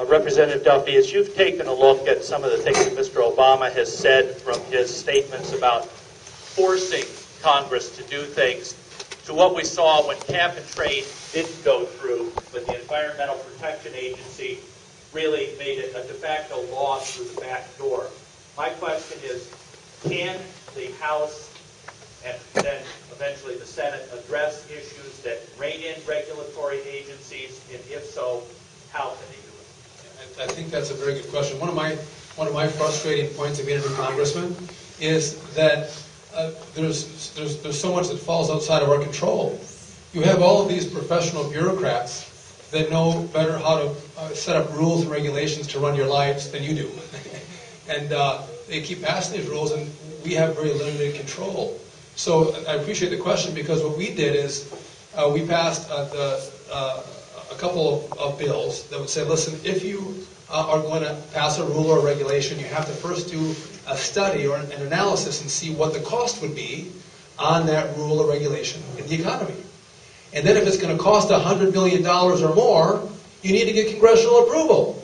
Representative Duffy, as you've taken a look at some of the things that Mr. Obama has said from his statements about forcing Congress to do things, to what we saw when cap and trade didn't go through, but the Environmental Protection Agency really made it a de facto law through the back door. My question is, can the House and then eventually the Senate address issues that rein in regulatory agencies, and if so, how can they do it? I think that's a very good question. One of my frustrating points of being a congressman is that there's so much that falls outside of our control. You have all of these professional bureaucrats that know better how to set up rules and regulations to run your lives than you do. And they keep passing these rules, and we have very limited control. So I appreciate the question, because what we did is we passed a couple of bills that would say, listen, if you are going to pass a rule or a regulation, you have to first do a study or an analysis and see what the cost would be on that rule or regulation in the economy. And then if it's going to cost $100 million or more, you need to get congressional approval.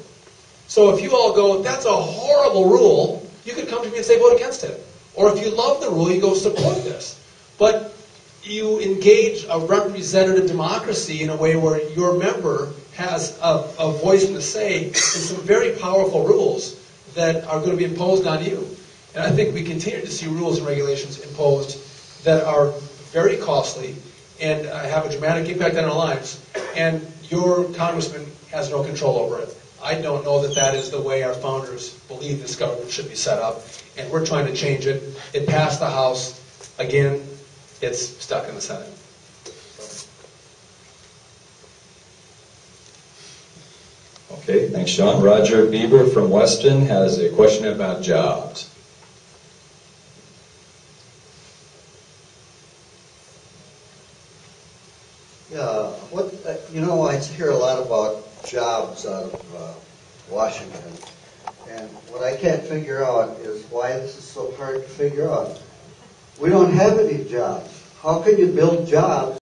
So if you all go, that's a horrible rule, you could come to me and say, vote against it. Or if you love the rule, you go, support this. But you engage a representative democracy in a way where your member has a voice and a say in some very powerful rules that are going to be imposed on you. And I think we continue to see rules and regulations imposed that are very costly and have a dramatic impact on our lives. And your congressman has no control over it. I don't know that that is the way our founders believe this government should be set up. And we're trying to change it. It passed the House. Again, it's stuck in the Senate. Okay, thanks, Sean. Roger Bieber from Weston has a question about jobs. Yeah, I hear a lot about jobs out of Washington, and what I can't figure out is why this is so hard to figure out. We don't have any jobs. How can you build jobs